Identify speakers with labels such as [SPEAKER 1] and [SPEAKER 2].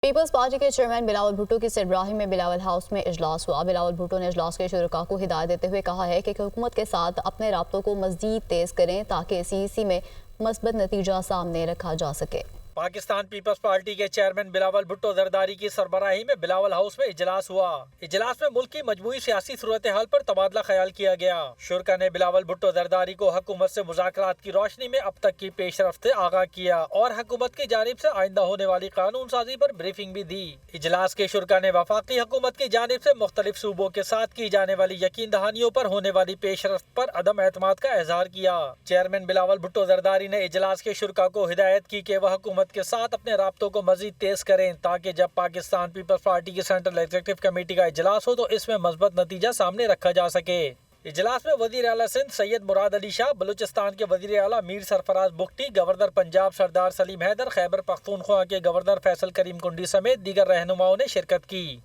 [SPEAKER 1] Peoples party کے chairman Bilawal Bhutto کی سربراہی میں بلاول ہاؤس میں اجلاس ہوا۔ بلاول بھٹو نے اجلاس کے شرکاء کو ہدایت دیتے ہوئے کہا ہے کہ حکومت کے ساتھ اپنے رابطوں کو مزید تیز کریں تاکہ سی ای سی میں مثبت نتیجہ سامنے رکھا جا سکے۔
[SPEAKER 2] پاکستان پیپلز پارٹی کے چیئرمین بلاول بھٹو زرداری کی سربراہی میں بلاول ہاؤس میں اجلاس ہوا۔ اجلاس میں ملک کی مجموعی سیاسی صورتحال پر تبادلہ خیال کیا گیا۔ شرکاء نے بلاول بھٹو زرداری کو حکومت سے مذاکرات کی روشنی میں اب تک کی پیش رفت سے آگاہ کیا اور حکومت کی جانب سے آئندہ ہونے والی قانون سازی پر بریفنگ بھی دی۔ اجلاس کے شرکاء نے وفاقی حکومت کی جانب سے مختلف صوبوں کے ساتھ کی جانے والی یقین دہانیوں پر ہونے والی پیش رفت پر عدم اعتماد کا اظہار کیا۔ چیئرمین بلاول بھٹو زرداری نے اجلاس کے شرکاء کو ہدایت کی کہ وہ حکومت کے ساتھ اپنے رابطوں کو مزید تیز کریں تاکہ جب پاکستان پیپلز پارٹی کی سینٹرل ایگزیکٹو کمیٹی کا اجلاس ہو تو اس میں مثبت نتیجہ سامنے رکھا جا سکے۔ اجلاس میں وزیر اعلیٰ سندھ سید مراد علی شاہ، بلوچستان کے وزیر اعلیٰ میر سرفراز بگٹی، گورنر پنجاب سردار سلیم حیدر، خیبر پختونخوا کے گورنر فیصل کریم کنڈی سمیت دیگر رہنماؤں نے شرکت کی۔